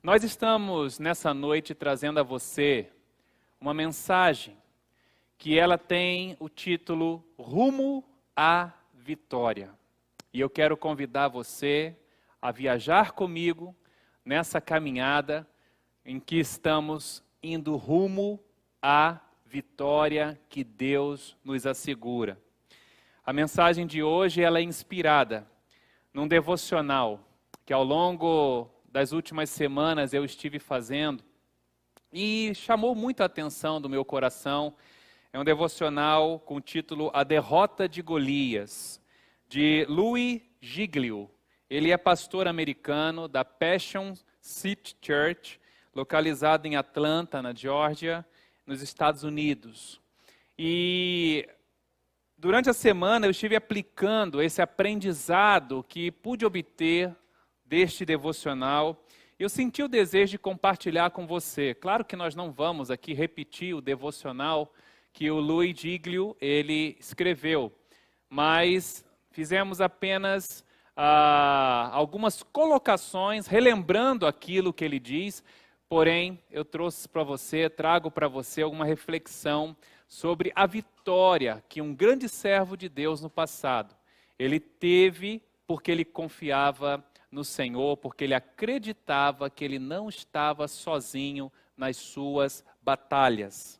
Nós estamos nessa noite trazendo a você uma mensagem que ela tem o título Rumo à Vitória. E eu quero convidar você a viajar comigo nessa caminhada em que estamos indo rumo à vitória que Deus nos assegura. A mensagem de hoje ela é inspirada num devocional que ao longo das últimas semanas eu estive fazendo e chamou muito a atenção do meu coração. É um devocional com o título A Derrota de Golias, de Louis Giglio. Ele é pastor americano da Passion City Church, localizado em Atlanta, na Geórgia, nos Estados Unidos. E durante a semana eu estive aplicando esse aprendizado que pude obter deste devocional. Eu senti o desejo de compartilhar com você. Claro que nós não vamos aqui repetir o devocional que o Louis Giglio ele escreveu, mas fizemos apenas algumas colocações, relembrando aquilo que ele diz. Porém, eu trago para você alguma reflexão sobre a vitória que um grande servo de Deus no passado, ele teve porque ele confiava no Senhor, porque ele acreditava que ele não estava sozinho nas suas batalhas.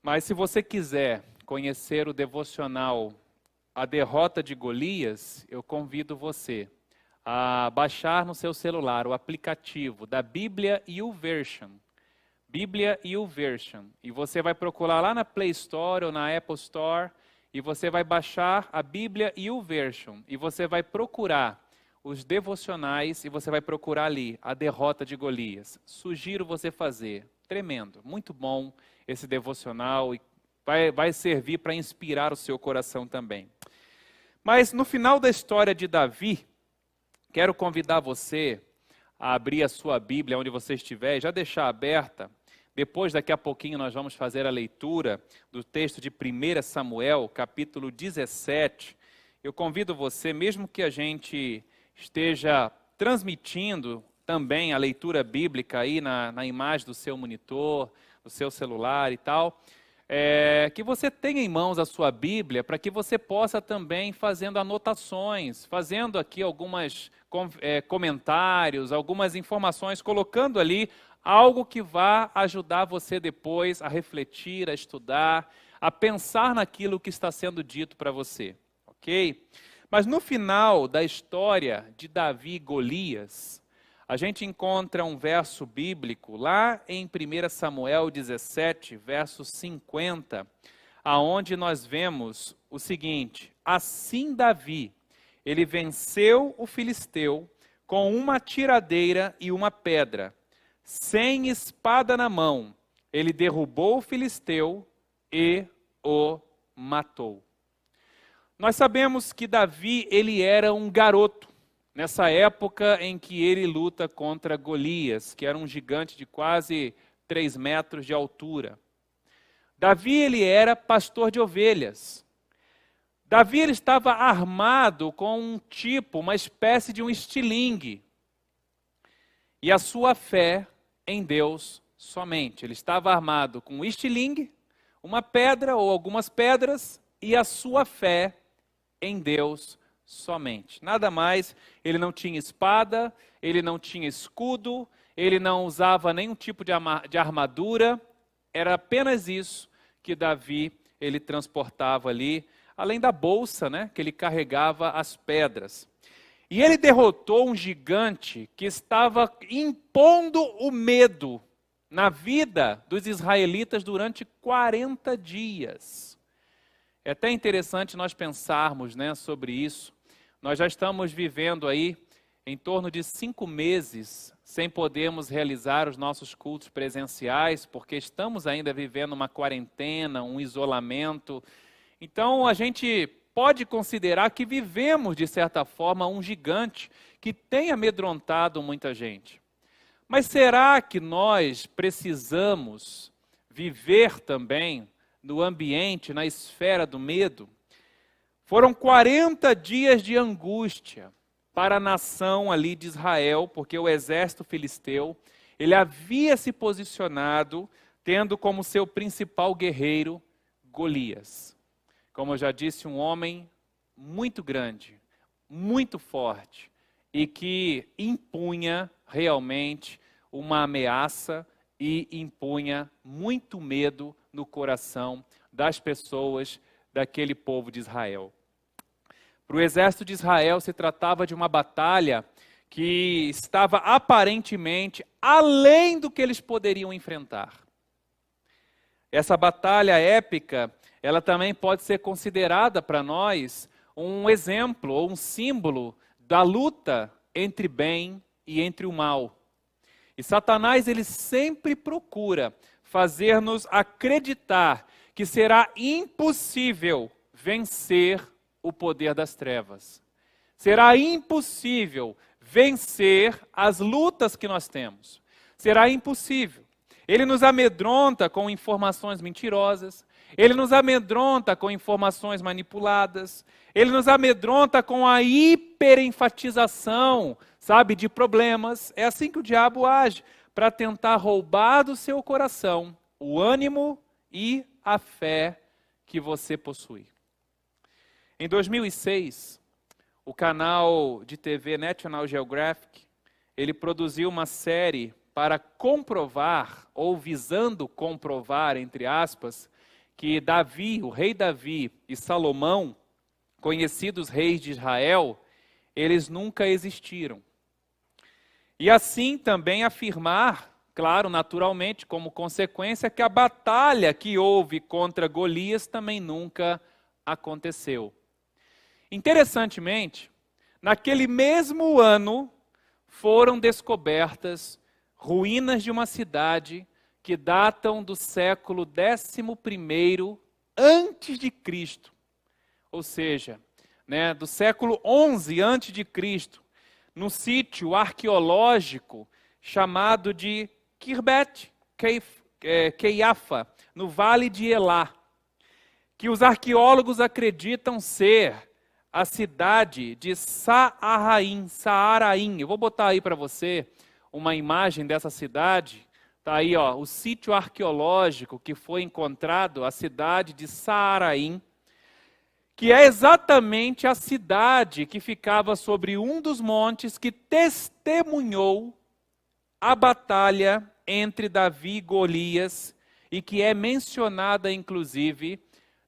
Mas se você quiser conhecer o devocional A Derrota de Golias, eu convido você a baixar no seu celular o aplicativo da Bíblia YouVersion. Bíblia YouVersion. E você vai procurar lá na Play Store ou na Apple Store e você vai baixar a Bíblia YouVersion. E você vai procurar os devocionais e você vai procurar ali A Derrota de Golias. Sugiro você fazer. Tremendo. Muito bom esse devocional e vai servir para inspirar o seu coração também. Mas no final da história de Davi, quero convidar você a abrir a sua Bíblia onde você estiver e já deixar aberta. Depois, daqui a pouquinho, nós vamos fazer a leitura do texto de 1 Samuel, capítulo 17. Eu convido você, mesmo que a gente esteja transmitindo também a leitura bíblica aí na imagem do seu monitor, do seu celular e tal, que você tenha em mãos a sua Bíblia para que você possa também fazendo anotações, fazendo aqui alguns comentários, algumas informações, colocando ali algo que vá ajudar você depois a refletir, a estudar, a pensar naquilo que está sendo dito para você, ok? Mas no final da história de Davi e Golias, a gente encontra um verso bíblico lá em 1 Samuel 17, verso 50, aonde nós vemos o seguinte: assim Davi, ele venceu o filisteu com uma tiradeira e uma pedra, sem espada na mão, ele derrubou o filisteu e o matou. Nós sabemos que Davi, ele era um garoto, nessa época em que ele luta contra Golias, que era um gigante de quase 3 metros de altura. Davi, ele era pastor de ovelhas. Davi, ele estava armado com uma espécie de um estilingue. E a sua fé em Deus somente. Ele estava armado com um estilingue, uma pedra ou algumas pedras, e a sua fé em Deus somente. Nada mais, ele não tinha espada, ele não tinha escudo, ele não usava nenhum tipo de armadura, era apenas isso que Davi, ele transportava ali, além da bolsa, né, que ele carregava as pedras. E ele derrotou um gigante que estava impondo o medo na vida dos israelitas durante 40 dias. É até interessante nós pensarmos, né, sobre isso. Nós já estamos vivendo aí em torno de 5 meses sem podermos realizar os nossos cultos presenciais, porque estamos ainda vivendo uma quarentena, um isolamento. Então a gente pode considerar que vivemos, de certa forma, um gigante que tem amedrontado muita gente. Mas será que nós precisamos viver também no ambiente, na esfera do medo? Foram 40 dias de angústia, para a nação ali de Israel, porque o exército filisteu, ele havia se posicionado, tendo como seu principal guerreiro Golias. Como eu já disse, um homem muito grande, muito forte, e que impunha realmente uma ameaça e impunha muito medo no coração das pessoas daquele povo de Israel. Para o exército de Israel se tratava de uma batalha que estava aparentemente além do que eles poderiam enfrentar. Essa batalha épica, ela também pode ser considerada para nós um exemplo ou um símbolo da luta entre bem e entre o mal. E Satanás, ele sempre procura fazer-nos acreditar que será impossível vencer o poder das trevas. Será impossível vencer as lutas que nós temos. Será impossível. Ele nos amedronta com informações mentirosas, ele nos amedronta com informações manipuladas, ele nos amedronta com a hiperenfatização, sabe, de problemas. É assim que o diabo age, para tentar roubar do seu coração o ânimo e a fé que você possui. Em 2006, o canal de TV National Geographic, ele produziu uma série para comprovar, ou visando comprovar, entre aspas, que Davi, o rei Davi e Salomão, conhecidos reis de Israel, eles nunca existiram. E assim também afirmar, claro, naturalmente, como consequência, que a batalha que houve contra Golias também nunca aconteceu. Interessantemente, naquele mesmo ano, foram descobertas ruínas de uma cidade que datam do século 11º antes de Cristo. Ou seja, do século 11 antes de Cristo, no sítio arqueológico chamado de Khirbet Qeiyafa, no Vale de Elá, que os arqueólogos acreditam ser a cidade de Saaraim. Eu vou botar aí para você uma imagem dessa cidade. Está aí, ó, o sítio arqueológico que foi encontrado, a cidade de Saaraim, que é exatamente a cidade que ficava sobre um dos montes que testemunhou a batalha entre Davi e Golias, e que é mencionada, inclusive,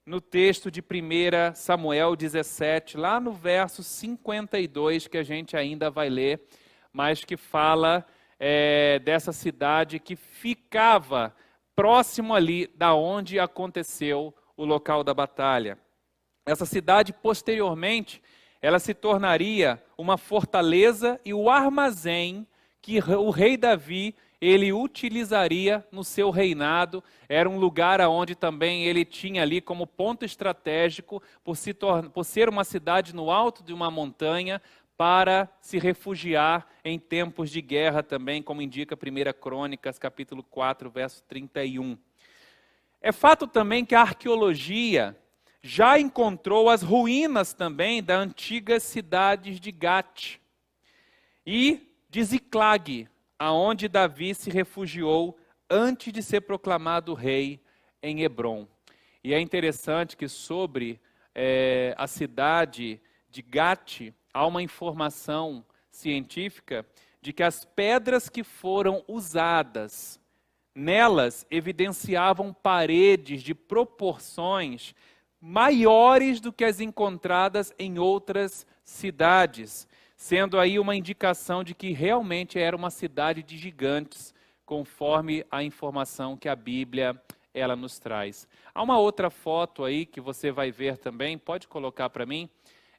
no texto de 1 Samuel 17, lá no verso 52, que a gente ainda vai ler, mas que fala dessa cidade que ficava próximo ali da onde aconteceu o local da batalha. Essa cidade, posteriormente, ela se tornaria uma fortaleza e o armazém que o rei Davi ele utilizaria no seu reinado. Era um lugar onde também ele tinha ali como ponto estratégico, por ser uma cidade no alto de uma montanha, para se refugiar em tempos de guerra também, como indica 1 Crônicas, capítulo 4, verso 31. É fato também que a arqueologia já encontrou as ruínas também da antiga cidade de Gate e de Ziclag, aonde Davi se refugiou antes de ser proclamado rei em Hebrom. E é interessante que sobre a cidade de Gate há uma informação científica de que as pedras que foram usadas nelas evidenciavam paredes de proporções maiores do que as encontradas em outras cidades, sendo aí uma indicação de que realmente era uma cidade de gigantes, conforme a informação que a Bíblia ela nos traz. Há uma outra foto aí que você vai ver também, pode colocar para mim.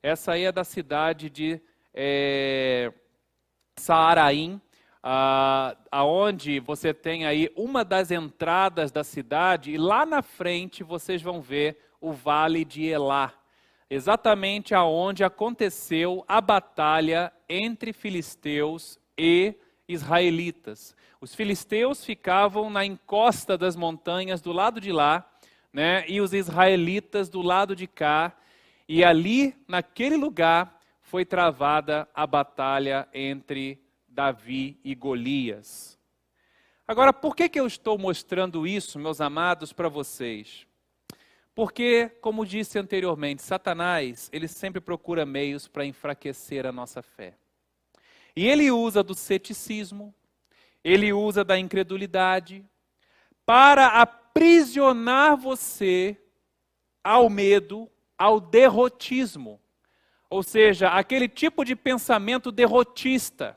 Essa aí é da cidade de Saaraim, aonde você tem aí uma das entradas da cidade, e lá na frente vocês vão ver o Vale de Elá, exatamente aonde aconteceu a batalha entre filisteus e israelitas. Os filisteus ficavam na encosta das montanhas do lado de lá, e os israelitas do lado de cá, e ali, naquele lugar, foi travada a batalha entre Davi e Golias. Agora, por que eu estou mostrando isso, meus amados, para vocês? Porque, como disse anteriormente, Satanás, ele sempre procura meios para enfraquecer a nossa fé. E ele usa do ceticismo, ele usa da incredulidade, para aprisionar você ao medo, ao derrotismo. Ou seja, aquele tipo de pensamento derrotista.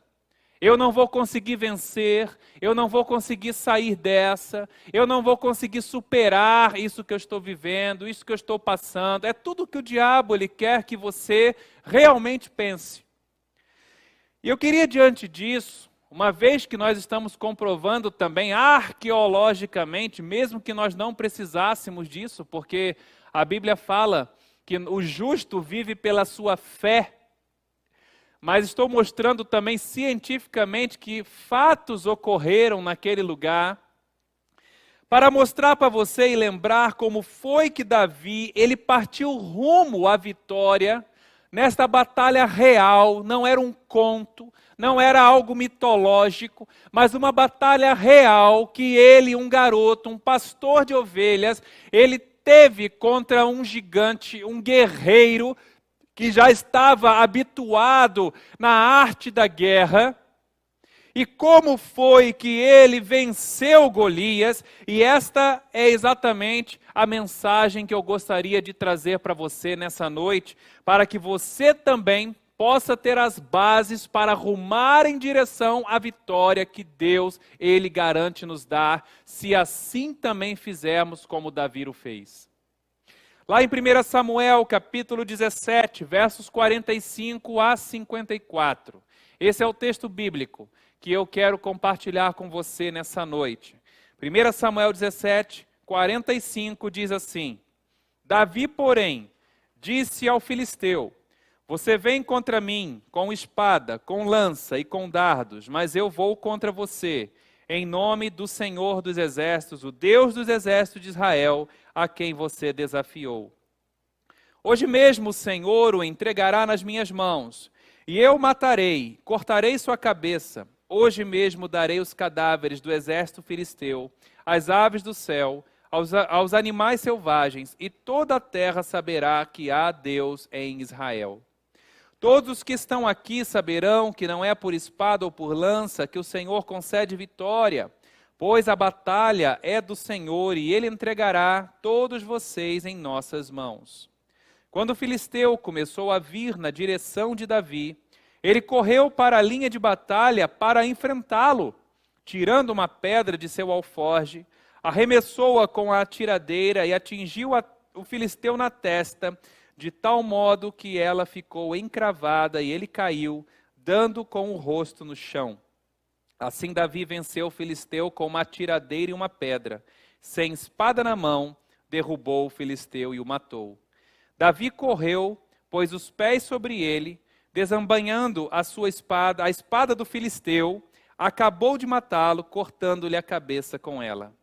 Eu não vou conseguir vencer, eu não vou conseguir sair dessa, eu não vou conseguir superar isso que eu estou vivendo, isso que eu estou passando. É tudo que o diabo ele quer que você realmente pense. E eu queria, diante disso, uma vez que nós estamos comprovando também arqueologicamente, mesmo que nós não precisássemos disso, porque a Bíblia fala que o justo vive pela sua fé, mas estou mostrando também cientificamente que fatos ocorreram naquele lugar, para mostrar para você e lembrar como foi que Davi, ele partiu rumo à vitória, nesta batalha real. Não era um conto, não era algo mitológico, mas uma batalha real que ele, um garoto, um pastor de ovelhas, ele teve contra um gigante, um guerreiro, que já estava habituado na arte da guerra. E como foi que ele venceu Golias? E esta é exatamente a mensagem que eu gostaria de trazer para você nessa noite, para que você também possa ter as bases para rumar em direção à vitória que Deus, ele garante nos dar, se assim também fizermos como Davi o fez. Lá em 1 Samuel, capítulo 17, versos 45 a 54. Esse é o texto bíblico que eu quero compartilhar com você nessa noite. 1 Samuel 17, 45 diz assim: Davi, porém, disse ao filisteu: você vem contra mim com espada, com lança e com dardos, mas eu vou contra você, em nome do Senhor dos Exércitos, o Deus dos Exércitos de Israel, a quem você desafiou. Hoje mesmo o Senhor o entregará nas minhas mãos, e eu o matarei, cortarei sua cabeça. Hoje mesmo darei os cadáveres do exército filisteu, às aves do céu, aos animais selvagens, e toda a terra saberá que há Deus em Israel. Todos os que estão aqui saberão que não é por espada ou por lança que o Senhor concede vitória, pois a batalha é do Senhor e Ele entregará todos vocês em nossas mãos. Quando o filisteu começou a vir na direção de Davi, ele correu para a linha de batalha para enfrentá-lo. Tirando uma pedra de seu alforje, arremessou-a com a atiradeira e atingiu o filisteu na testa, de tal modo que ela ficou encravada e ele caiu, dando com o rosto no chão. Assim Davi venceu o filisteu com uma atiradeira e uma pedra. Sem espada na mão, derrubou o filisteu e o matou. Davi correu, pôs os pés sobre ele, desembainhando a sua espada, a espada do filisteu, acabou de matá-lo, cortando-lhe a cabeça com ela.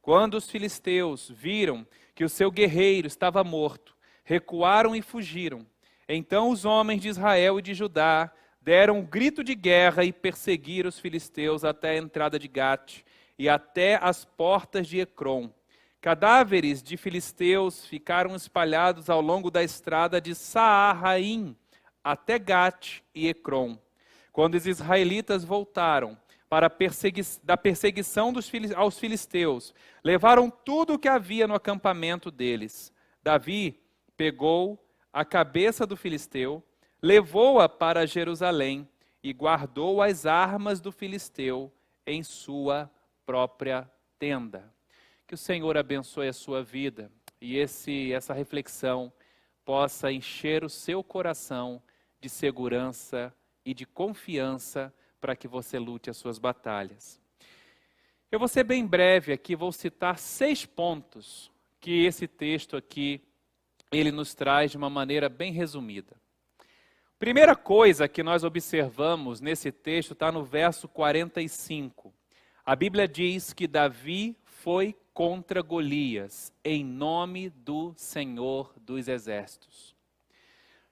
Quando os filisteus viram que o seu guerreiro estava morto, recuaram e fugiram. Então os homens de Israel e de Judá deram um grito de guerra e perseguiram os filisteus até a entrada de Gate e até as portas de Ecrom. Cadáveres de filisteus ficaram espalhados ao longo da estrada de Saaraim até Gate e Ecrom. Quando os israelitas voltaram da perseguição aos filisteus, levaram tudo o que havia no acampamento deles. Davi pegou a cabeça do filisteu, levou-a para Jerusalém e guardou as armas do filisteu em sua própria tenda. Que o Senhor abençoe a sua vida e essa reflexão possa encher o seu coração de segurança e de confiança para que você lute as suas batalhas. Eu vou ser bem breve aqui, vou citar 6 pontos que esse texto aqui, ele nos traz de uma maneira bem resumida. Primeira coisa que nós observamos nesse texto está no verso 45. A Bíblia diz que Davi foi contra Golias, em nome do Senhor dos Exércitos.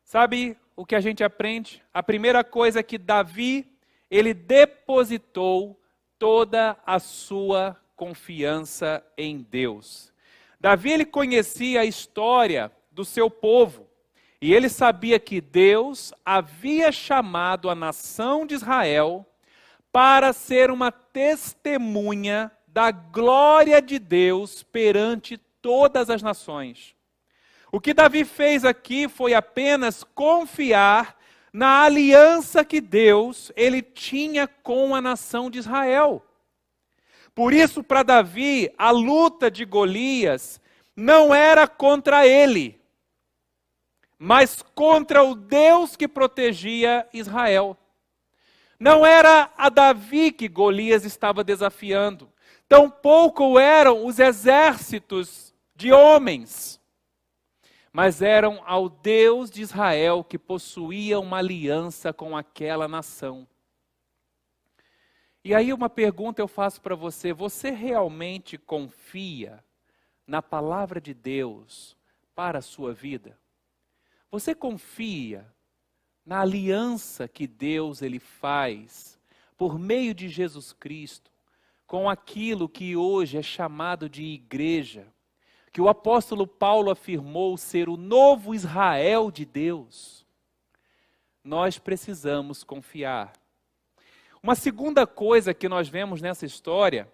Sabe, o que a gente aprende? A primeira coisa é que Davi, ele depositou toda a sua confiança em Deus. Davi, ele conhecia a história do seu povo, e ele sabia que Deus havia chamado a nação de Israel para ser uma testemunha da glória de Deus perante todas as nações. O que Davi fez aqui foi apenas confiar na aliança que Deus ele tinha com a nação de Israel. Por isso, para Davi, a luta de Golias não era contra ele, mas contra o Deus que protegia Israel. Não era a Davi que Golias estava desafiando, tampouco eram os exércitos de homens, mas eram ao Deus de Israel que possuía uma aliança com aquela nação. E aí uma pergunta eu faço para você: você realmente confia na palavra de Deus para a sua vida? Você confia na aliança que Deus ele faz por meio de Jesus Cristo com aquilo que hoje é chamado de igreja, que o apóstolo Paulo afirmou ser o novo Israel de Deus? Nós precisamos confiar. Uma segunda coisa que nós vemos nessa história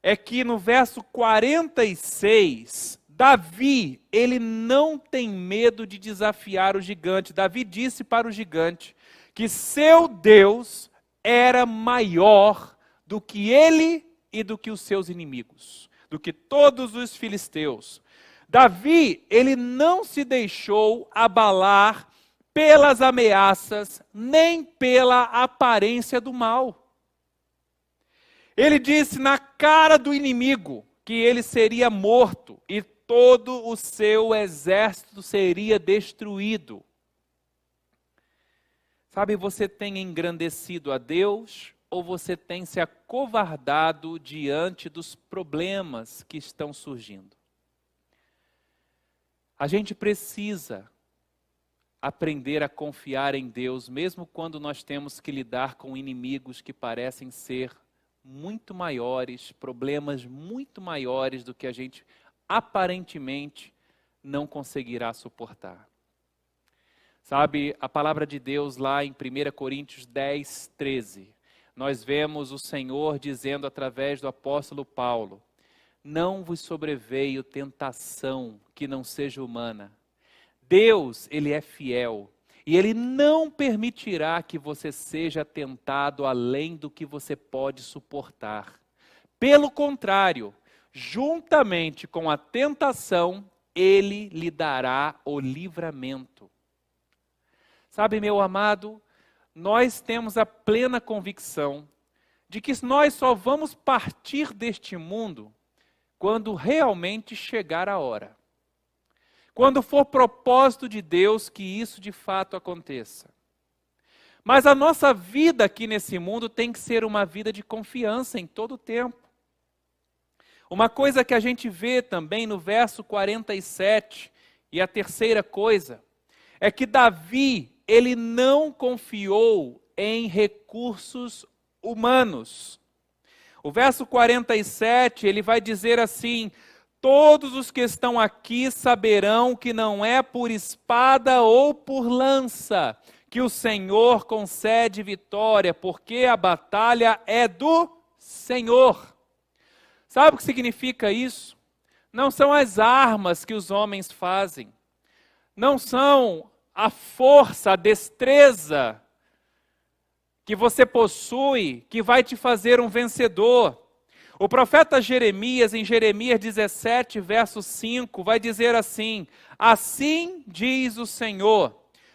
é que no verso 46, Davi, ele não tem medo de desafiar o gigante. Davi disse para o gigante que seu Deus era maior do que ele e do que os seus inimigos, do que todos os filisteus. Davi, ele não se deixou abalar pelas ameaças, nem pela aparência do mal. Ele disse na cara do inimigo que ele seria morto e todo o seu exército seria destruído. Sabe, você tem engrandecido a Deus ou você tem se acovardado diante dos problemas que estão surgindo? A gente precisa aprender a confiar em Deus, mesmo quando nós temos que lidar com inimigos que parecem ser muito maiores, problemas muito maiores do que a gente aparentemente não conseguirá suportar. Sabe, a palavra de Deus lá em 1 Coríntios 10, 13, nós vemos o Senhor dizendo através do apóstolo Paulo: não vos sobreveio tentação que não seja humana. Deus, ele é fiel e ele não permitirá que você seja tentado além do que você pode suportar. Pelo contrário, juntamente com a tentação, ele lhe dará o livramento. Sabe, meu amado, nós temos a plena convicção de que nós só vamos partir deste mundo quando realmente chegar a hora. Quando for propósito de Deus que isso de fato aconteça. Mas a nossa vida aqui nesse mundo tem que ser uma vida de confiança em todo o tempo. Uma coisa que a gente vê também no verso 47, e a terceira coisa, é que Davi, ele não confiou em recursos humanos. O verso 47, ele vai dizer assim: todos os que estão aqui saberão que não é por espada ou por lança que o Senhor concede vitória, porque a batalha é do Senhor. Sabe o que significa isso? Não são as armas que os homens fazem, não são a força, a destreza que você possui que vai te fazer um vencedor. O profeta Jeremias, em Jeremias 17, verso 5, vai dizer assim: assim diz o Senhor,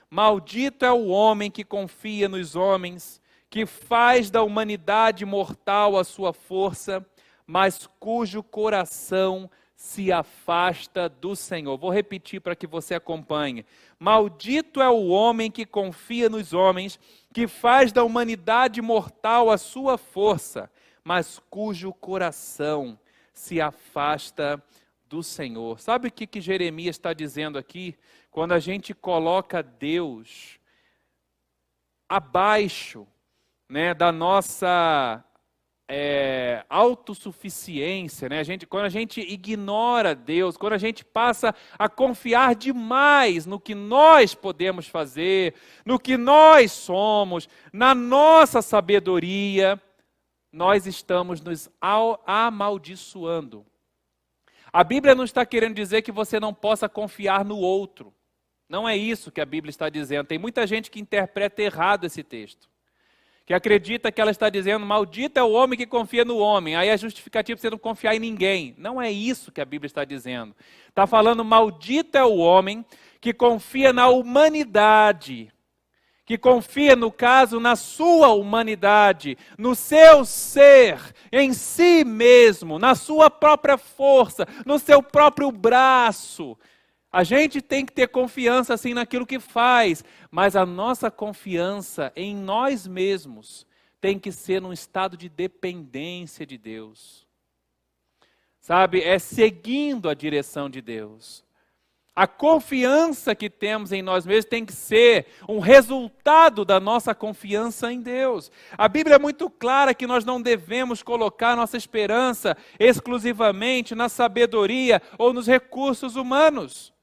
maldito é o homem que confia nos homens, que faz da humanidade mortal a sua força, mas cujo coração se afasta do Senhor. Vou repetir para que você acompanhe. Maldito é o homem que confia nos homens, que faz da humanidade mortal a sua força, mas cujo coração se afasta do Senhor. Sabe o que Jeremias está dizendo aqui? quando a gente coloca Deus abaixo, né, da nossa autossuficiência, né? Quando a gente ignora Deus, quando a gente passa a confiar demais no que nós podemos fazer, no que nós somos, na nossa sabedoria, nós estamos nos amaldiçoando. A Bíblia não está querendo dizer que você não possa confiar no outro. Não é isso que a Bíblia está dizendo. Tem muita gente que interpreta errado esse texto, que acredita que ela está dizendo, maldito é o homem que confia no homem. Aí a justificativa é você não confiar em ninguém. Não é isso que a Bíblia está dizendo. Está falando, maldito é o homem que confia na humanidade, que confia, no caso, na sua humanidade, no seu ser, em si mesmo, na sua própria força, no seu próprio braço. A gente tem que ter confiança assim naquilo que faz, mas a nossa confiança em nós mesmos tem que ser num estado de dependência de Deus. Sabe, é seguindo a direção de Deus. A confiança que temos em nós mesmos tem que ser um resultado da nossa confiança em Deus. A Bíblia é muito clara que nós não devemos colocar nossa esperança exclusivamente na sabedoria ou nos recursos humanos.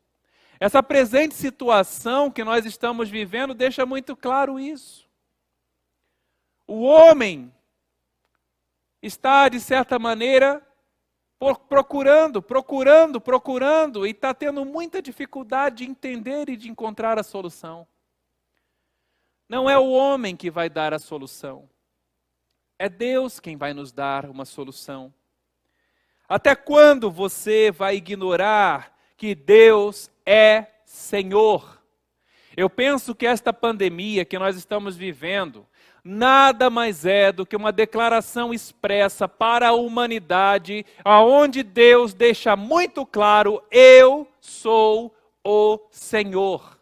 Essa presente situação que nós estamos vivendo deixa muito claro isso. O homem está, de certa maneira, procurando, e está tendo muita dificuldade de entender e de encontrar a solução. Não é o homem que vai dar a solução. É Deus quem vai nos dar uma solução. Até quando você vai ignorar que Deus é Senhor? Eu penso que esta pandemia que nós estamos vivendo nada mais é do que uma declaração expressa para a humanidade, aonde Deus deixa muito claro, eu sou o Senhor.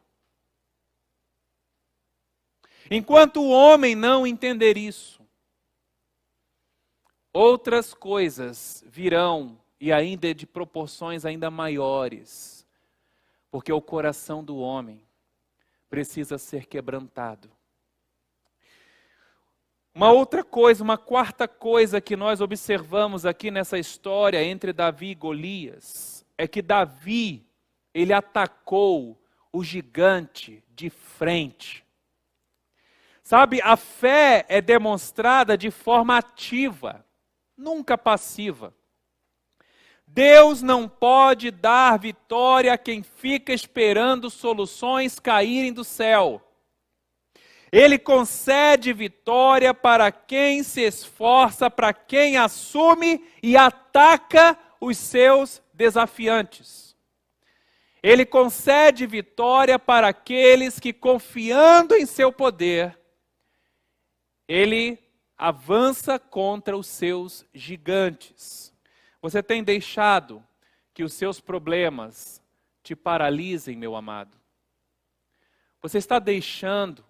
Enquanto o homem não entender isso, outras coisas virão, e ainda de proporções ainda maiores, porque o coração do homem precisa ser quebrantado. Uma outra coisa, uma quarta coisa que nós observamos aqui nessa história entre Davi e Golias, é que Davi, ele atacou o gigante de frente. Sabe, a fé é demonstrada de forma ativa, nunca passiva. Deus não pode dar vitória a quem fica esperando soluções caírem do céu. Ele concede vitória para quem se esforça, para quem assume e ataca os seus desafiantes. Ele concede vitória para aqueles que, confiando em seu poder, ele avança contra os seus gigantes. Você tem deixado que os seus problemas te paralisem, meu amado? Você está deixando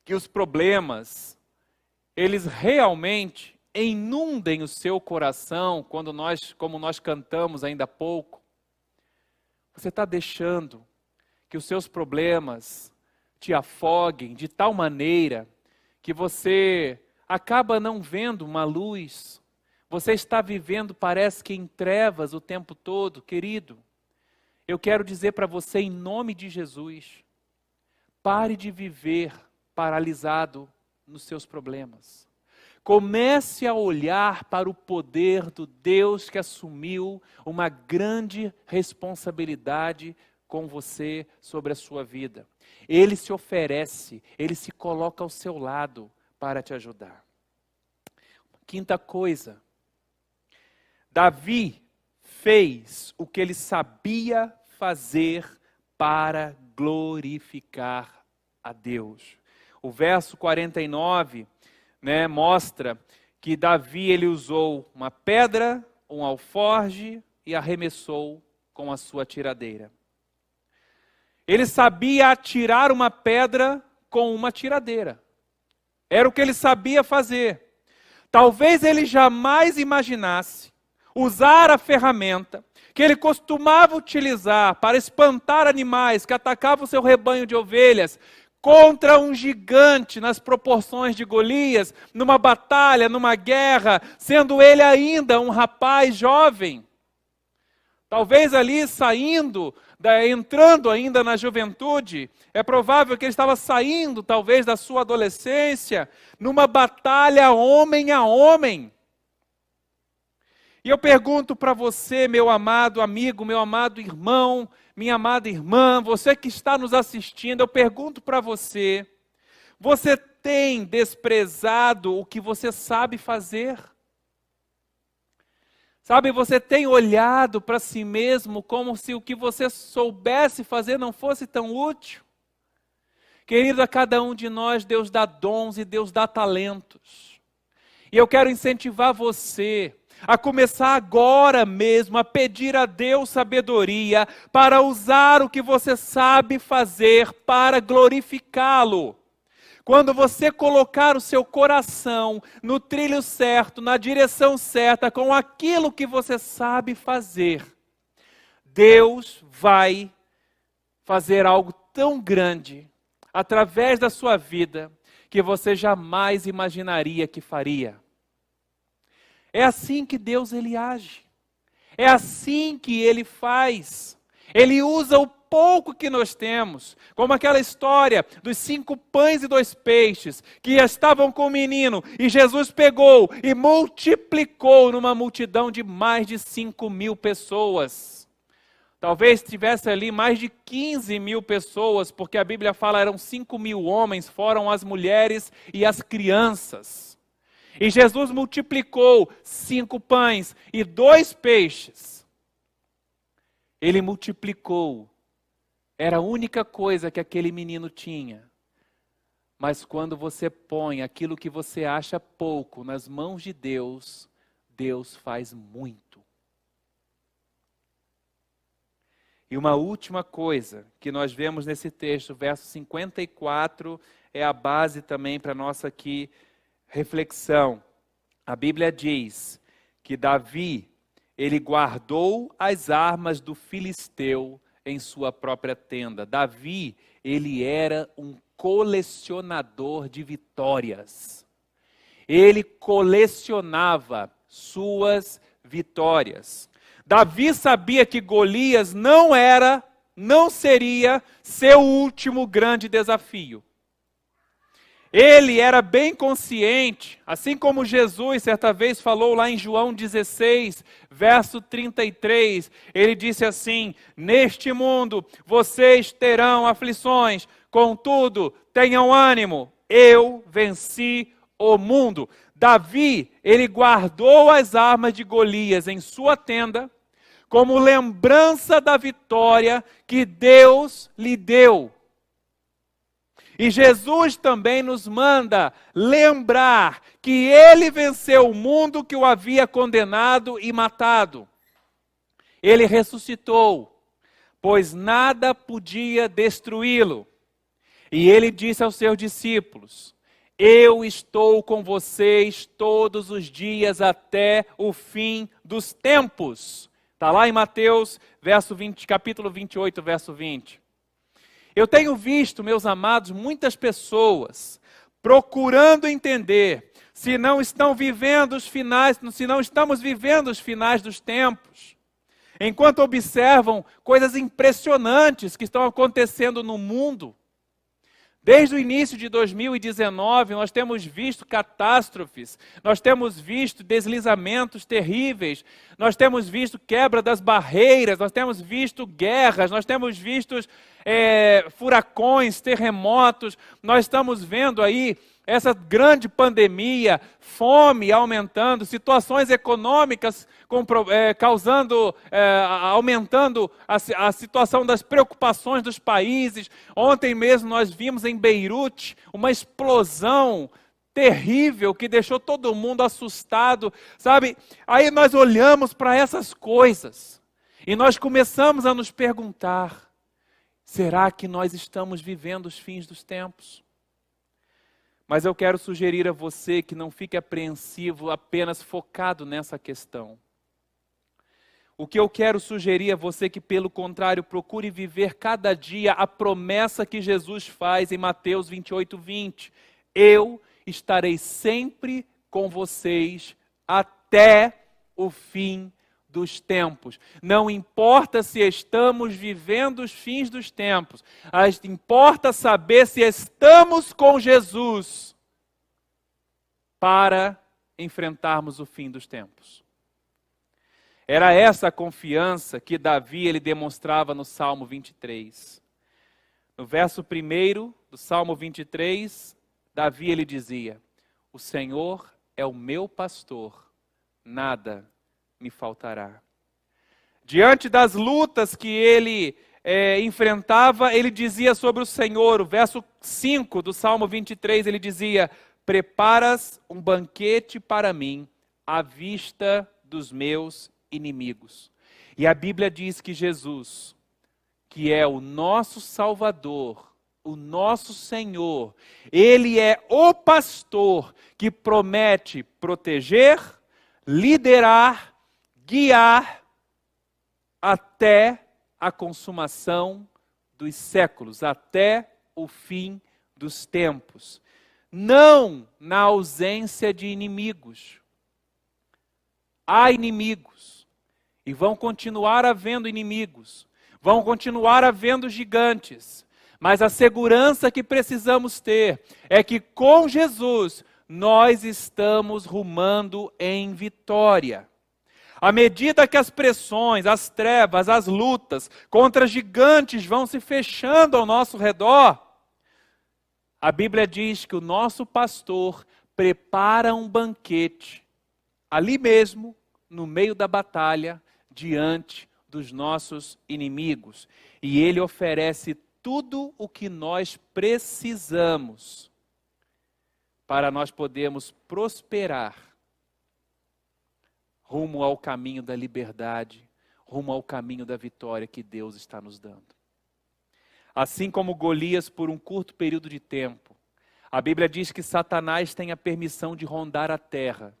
que os problemas, eles realmente inundem o seu coração, como nós cantamos ainda há pouco? Você está deixando que os seus problemas te afoguem de tal maneira que você acaba não vendo uma luz? Você está vivendo, parece que em trevas o tempo todo. Querido, eu quero dizer para você, em nome de Jesus, pare de viver paralisado nos seus problemas. Comece a olhar para o poder do Deus que assumiu uma grande responsabilidade com você sobre a sua vida. Ele se oferece, ele se coloca ao seu lado para te ajudar. Quinta coisa, Davi fez o que ele sabia fazer para glorificar a Deus. O verso 49, mostra que Davi ele usou uma pedra, um alforje e arremessou com a sua tiradeira. Ele sabia atirar uma pedra com uma tiradeira. Era o que ele sabia fazer. Talvez ele jamais imaginasse usar a ferramenta que ele costumava utilizar para espantar animais que atacavam o seu rebanho de ovelhas, contra um gigante nas proporções de Golias, numa batalha, numa guerra, sendo ele ainda um rapaz jovem. Talvez ali entrando ainda na juventude, é provável que ele estava saindo talvez da sua adolescência, numa batalha homem a homem. E eu pergunto para você, meu amado amigo, meu amado irmão, minha amada irmã, você que está nos assistindo, eu pergunto para você, você tem desprezado o que você sabe fazer? Sabe, você tem olhado para si mesmo como se o que você soubesse fazer não fosse tão útil? Querido, a cada um de nós Deus dá dons e Deus dá talentos. E eu quero incentivar você a começar agora mesmo a pedir a Deus sabedoria para usar o que você sabe fazer para glorificá-lo. Quando você colocar o seu coração no trilho certo, na direção certa, com aquilo que você sabe fazer, Deus vai fazer algo tão grande através da sua vida que você jamais imaginaria que faria. É assim que Deus ele age. É assim que ele faz. Ele usa o pouco que nós temos, como aquela história dos 5 pães e 2 peixes, que estavam com o menino, e Jesus pegou e multiplicou numa multidão de mais de 5.000 pessoas. Talvez tivesse ali mais de 15.000 pessoas, porque a Bíblia fala eram 5.000 homens, foram as mulheres e as crianças. E Jesus multiplicou 5 pães e 2 peixes. Ele multiplicou. Era a única coisa que aquele menino tinha. Mas quando você põe aquilo que você acha pouco nas mãos de Deus, Deus faz muito. E uma última coisa que nós vemos nesse texto, verso 54, é a base também para a nossa aqui reflexão. A Bíblia diz que Davi, ele guardou as armas do filisteu em sua própria tenda. Davi, ele era um colecionador de vitórias. Ele colecionava suas vitórias. Davi sabia que Golias não seria seu último grande desafio. Ele era bem consciente, assim como Jesus certa vez falou lá em João 16, verso 33, ele disse assim: neste mundo vocês terão aflições, contudo tenham ânimo, eu venci o mundo. Davi, ele guardou as armas de Golias em sua tenda, como lembrança da vitória que Deus lhe deu. E Jesus também nos manda lembrar que ele venceu o mundo que o havia condenado e matado. Ele ressuscitou, pois nada podia destruí-lo. E ele disse aos seus discípulos: eu estou com vocês todos os dias até o fim dos tempos. Está lá em Mateus, capítulo 28, verso 20. Eu tenho visto, meus amados, muitas pessoas procurando entender se não estamos vivendo os finais dos tempos, enquanto observam coisas impressionantes que estão acontecendo no mundo. Desde o início de 2019, nós temos visto catástrofes, nós temos visto deslizamentos terríveis, nós temos visto quebra das barreiras, nós temos visto guerras, nós temos visto furacões, terremotos, nós estamos vendo aí essa grande pandemia, fome aumentando, situações econômicas aumentando a situação das preocupações dos países. Ontem mesmo nós vimos em Beirute uma explosão terrível que deixou todo mundo assustado, sabe? Aí nós olhamos para essas coisas e nós começamos a nos perguntar: será que nós estamos vivendo os fins dos tempos? Mas eu quero sugerir a você que não fique apreensivo apenas focado nessa questão. O que eu quero sugerir a você que, pelo contrário, procure viver cada dia a promessa que Jesus faz em Mateus 28:20. Eu estarei sempre com vocês até o fim dos tempos. Não importa se estamos vivendo os fins dos tempos, importa saber se estamos com Jesus para enfrentarmos o fim dos tempos. Era essa a confiança que Davi ele demonstrava no Salmo 23. No verso 1 do Salmo 23, Davi ele dizia: o Senhor é o meu pastor, nada me faltará. Diante das lutas que ele enfrentava, ele dizia sobre o Senhor, o verso 5 do Salmo 23, ele dizia: preparas um banquete para mim, à vista dos meus inimigos. E a Bíblia diz que Jesus, que é o nosso Salvador, o nosso Senhor, Ele é o pastor que promete proteger, liderar, guiar até a consumação dos séculos, até o fim dos tempos. Não na ausência de inimigos. Há inimigos. E vão continuar havendo inimigos. Vão continuar havendo gigantes. Mas a segurança que precisamos ter é que com Jesus nós estamos rumando em vitória. À medida que as pressões, as trevas, as lutas contra gigantes vão se fechando ao nosso redor, a Bíblia diz que o nosso pastor prepara um banquete, ali mesmo, no meio da batalha, diante dos nossos inimigos. E Ele oferece tudo o que nós precisamos para nós podermos prosperar rumo ao caminho da liberdade, rumo ao caminho da vitória que Deus está nos dando. Assim como Golias, por um curto período de tempo, a Bíblia diz que Satanás tem a permissão de rondar a terra.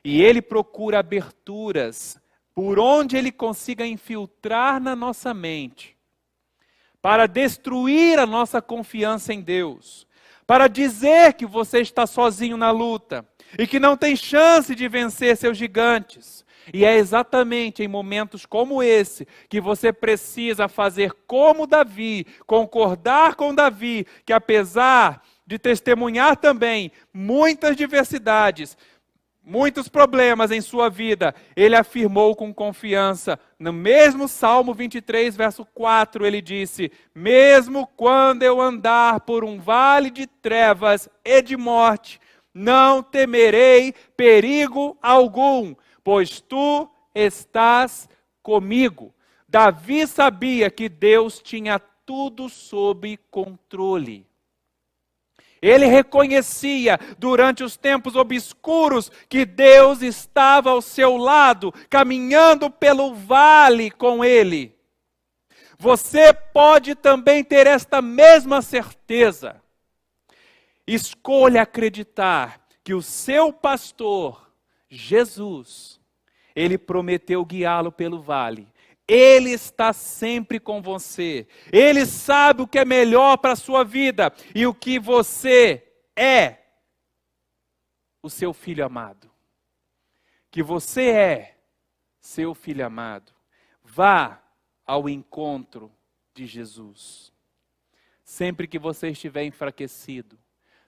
E ele procura aberturas por onde ele consiga infiltrar na nossa mente, para destruir a nossa confiança em Deus, para dizer que você está sozinho na luta e que não tem chance de vencer seus gigantes. E é exatamente em momentos como esse que você precisa fazer como Davi, concordar com Davi, que apesar de testemunhar também muitas diversidades, muitos problemas em sua vida, ele afirmou com confiança, no mesmo Salmo 23, verso 4, ele disse: mesmo quando eu andar por um vale de trevas e de morte, não temerei perigo algum, pois tu estás comigo. Davi sabia que Deus tinha tudo sob controle. Ele reconhecia durante os tempos obscuros que Deus estava ao seu lado, caminhando pelo vale com ele. Você pode também ter esta mesma certeza. Escolha acreditar que o seu pastor, Jesus, ele prometeu guiá-lo pelo vale. Ele está sempre com você. Ele sabe o que é melhor para a sua vida e o que você é, o seu filho amado. Que você é seu filho amado. Vá ao encontro de Jesus. Sempre que você estiver enfraquecido,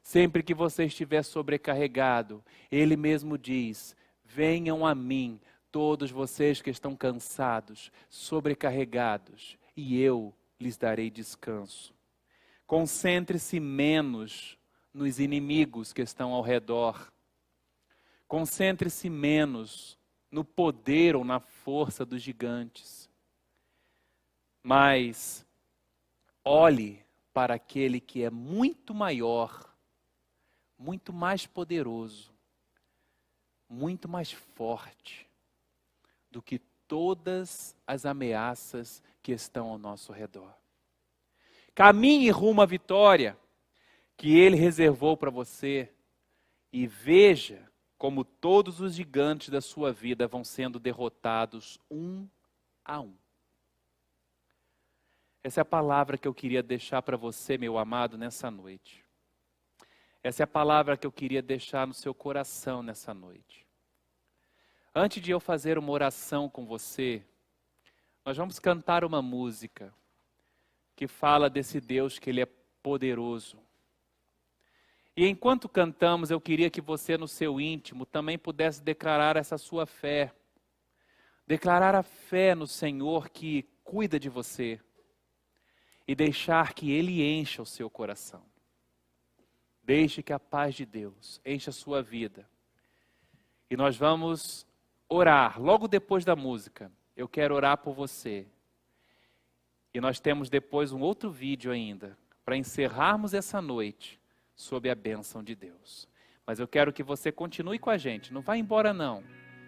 sempre que você estiver sobrecarregado, Ele mesmo diz: venham a mim, todos vocês que estão cansados, sobrecarregados, e eu lhes darei descanso. Concentre-se menos nos inimigos que estão ao redor. Concentre-se menos no poder ou na força dos gigantes. Mas olhe para aquele que é muito maior, muito mais poderoso, muito mais forte do que todas as ameaças que estão ao nosso redor. Caminhe rumo à vitória que Ele reservou para você e veja como todos os gigantes da sua vida vão sendo derrotados um a um. Essa é a palavra que eu queria deixar para você, meu amado, nessa noite. Essa é a palavra que eu queria deixar no seu coração nessa noite. Antes de eu fazer uma oração com você, nós vamos cantar uma música que fala desse Deus que Ele é poderoso. E enquanto cantamos, eu queria que você no seu íntimo também pudesse declarar essa sua fé. Declarar a fé no Senhor que cuida de você. E deixar que Ele encha o seu coração. Deixe que a paz de Deus encha a sua vida. E nós vamos orar, logo depois da música. Eu quero orar por você. E nós temos depois um outro vídeo ainda, para encerrarmos essa noite, sob a bênção de Deus. Mas eu quero que você continue com a gente, não vá embora não.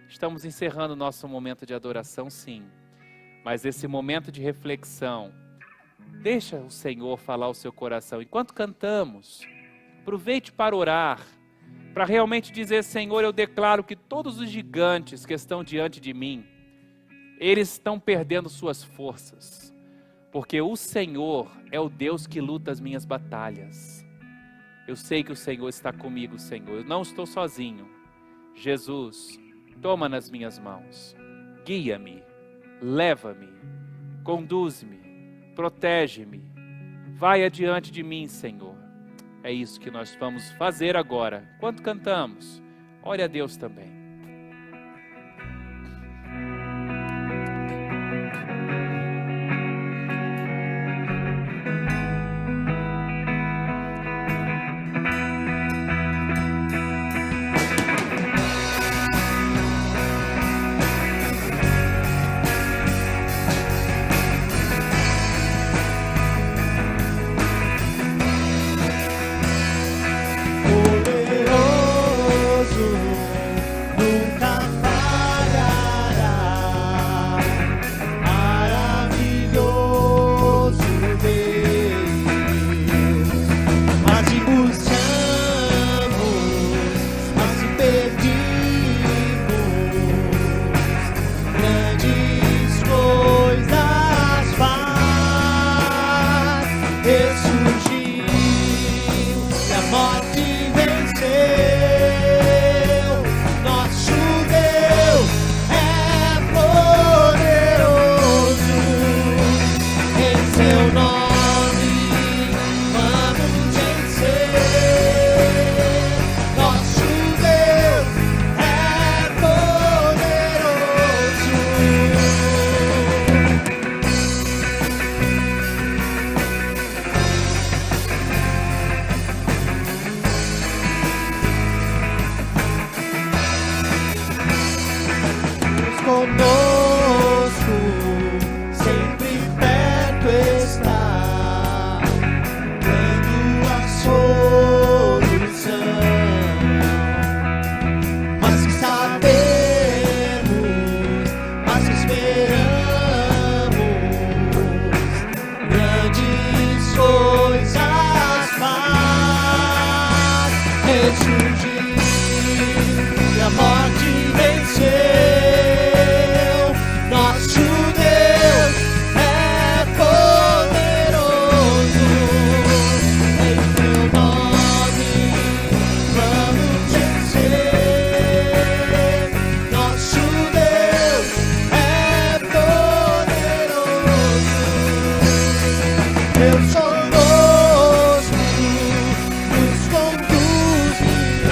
Estamos encerrando o nosso momento de adoração, sim. Mas esse momento de reflexão, deixa o Senhor falar o seu coração. Enquanto cantamos, aproveite para orar, para realmente dizer: Senhor, eu declaro que todos os gigantes que estão diante de mim, eles estão perdendo suas forças, porque o Senhor é o Deus que luta as minhas batalhas. Eu sei que o Senhor está comigo, Senhor, eu não estou sozinho. Jesus, toma nas minhas mãos, guia-me, leva-me, conduz-me, protege-me, vai adiante de mim, Senhor. É isso que nós vamos fazer agora. Enquanto cantamos, ore a Deus também. Deus conosco, nos conduz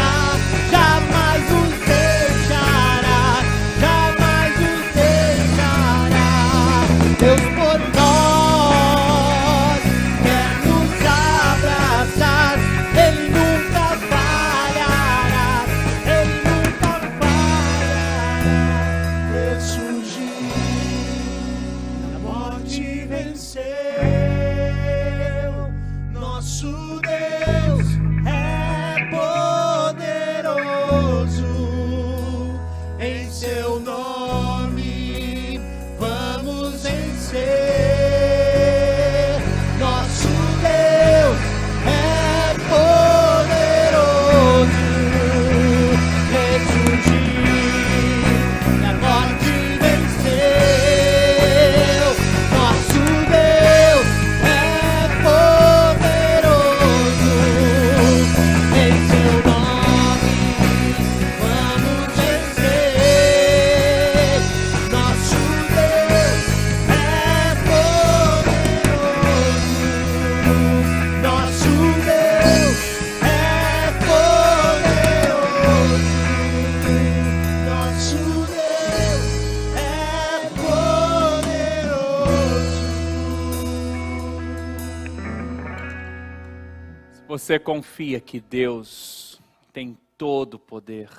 Você confia que Deus tem todo o poder?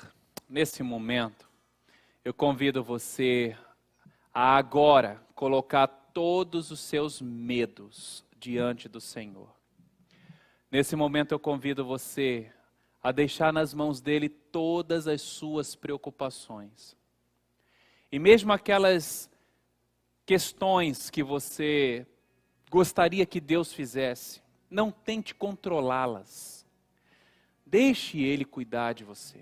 Nesse momento, eu convido você a agora colocar todos os seus medos diante do Senhor. Nesse momento eu convido você a deixar nas mãos dele todas as suas preocupações. E mesmo aquelas questões que você gostaria que Deus fizesse, não tente controlá-las. Deixe ele cuidar de você.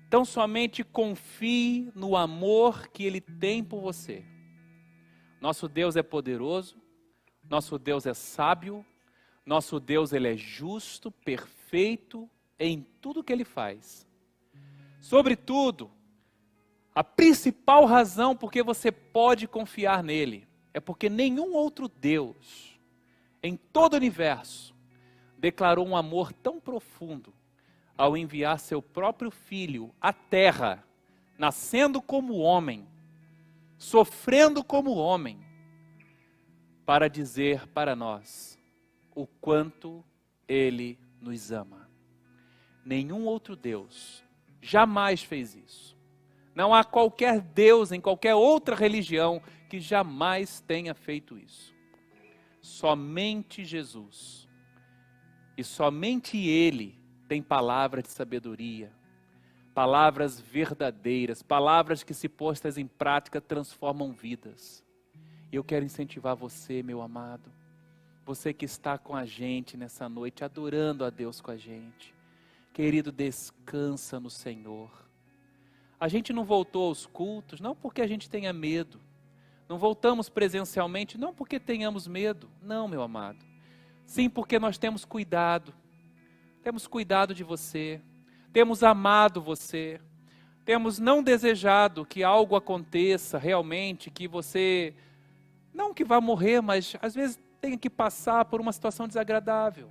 Então somente confie no amor que ele tem por você. Nosso Deus é poderoso, nosso Deus é sábio, nosso Deus ele é justo, perfeito em tudo que ele faz. Sobretudo, a principal razão por que você pode confiar nele é porque nenhum outro Deus em todo o universo declarou um amor tão profundo ao enviar seu próprio filho à terra, nascendo como homem, sofrendo como homem, para dizer para nós o quanto ele nos ama. Nenhum outro Deus jamais fez isso. Não há qualquer Deus em qualquer outra religião que jamais tenha feito isso. Somente Jesus. E somente Ele tem palavra de sabedoria, palavras verdadeiras, palavras que, se postas em prática, transformam vidas. E eu quero incentivar você, meu amado, você que está com a gente nessa noite, adorando a Deus com a gente. Querido, descansa no Senhor. A gente não voltou aos cultos, não porque a gente tenha medo. Não voltamos presencialmente, não porque tenhamos medo. Não, meu amado. Sim, porque nós temos cuidado. Temos cuidado de você. Temos amado você. Temos não desejado que algo aconteça realmente, que você, não que vá morrer, mas às vezes tenha que passar por uma situação desagradável.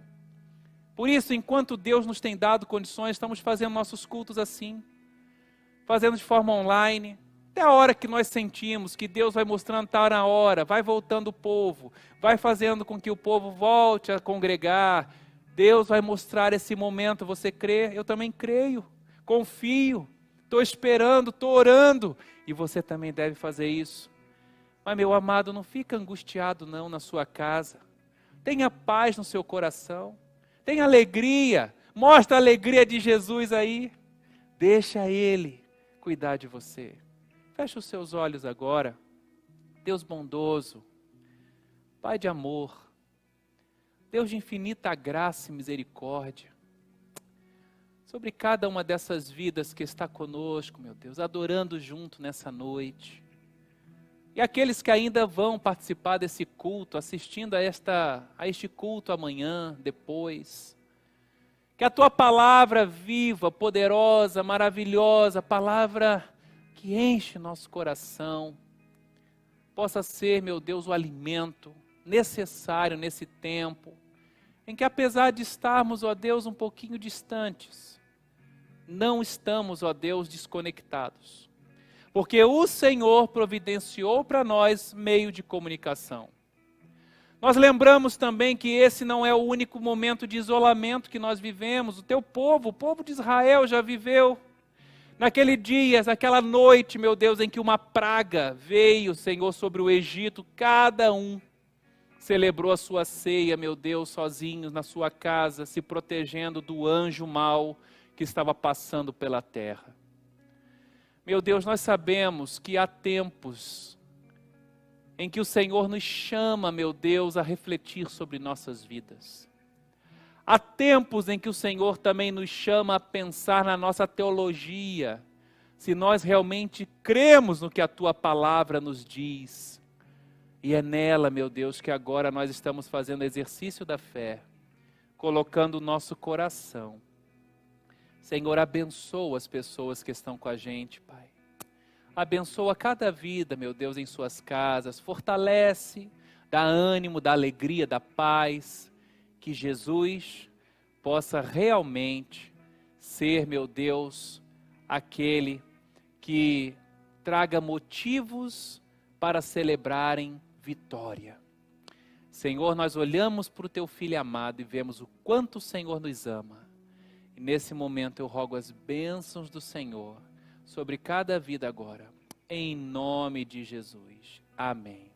Por isso, enquanto Deus nos tem dado condições, estamos fazendo nossos cultos assim. Fazendo de forma online. Até a hora que nós sentimos que Deus vai mostrando, está na hora, vai voltando o povo, vai fazendo com que o povo volte a congregar. Deus vai mostrar esse momento, você crê? Eu também creio, confio, estou esperando, estou orando. E você também deve fazer isso. Mas, meu amado, não fica angustiado não na sua casa. Tenha paz no seu coração, tenha alegria, mostra a alegria de Jesus aí. Deixa Ele cuidar de você. Feche os seus olhos agora. Deus bondoso, Pai de amor, Deus de infinita graça e misericórdia, sobre cada uma dessas vidas que está conosco, meu Deus, adorando junto nessa noite. E aqueles que ainda vão participar desse culto, assistindo a este culto amanhã, depois. Que a Tua palavra viva, poderosa, maravilhosa, palavra que enche nosso coração, possa ser, meu Deus, o alimento necessário nesse tempo, em que apesar de estarmos, ó Deus, um pouquinho distantes, não estamos, ó Deus, desconectados. Porque o Senhor providenciou para nós meio de comunicação. Nós lembramos também que esse não é o único momento de isolamento que nós vivemos. O Teu povo, o povo de Israel já viveu. Naquele dia, naquela noite, meu Deus, em que uma praga veio, Senhor, sobre o Egito, cada um celebrou a sua ceia, meu Deus, sozinhos na sua casa, se protegendo do anjo mau que estava passando pela terra. Meu Deus, nós sabemos que há tempos em que o Senhor nos chama, meu Deus, a refletir sobre nossas vidas. Há tempos em que o Senhor também nos chama a pensar na nossa teologia, se nós realmente cremos no que a Tua palavra nos diz. E é nela, meu Deus, que agora nós estamos fazendo exercício da fé, colocando o nosso coração. Senhor, abençoa as pessoas que estão com a gente, Pai. Abençoa cada vida, meu Deus, em suas casas. Fortalece, dá ânimo, dá alegria, dá paz. Que Jesus possa realmente ser, meu Deus, aquele que traga motivos para celebrarem vitória. Senhor, nós olhamos para o teu Filho amado e vemos o quanto o Senhor nos ama. E nesse momento eu rogo as bênçãos do Senhor sobre cada vida agora, em nome de Jesus. Amém.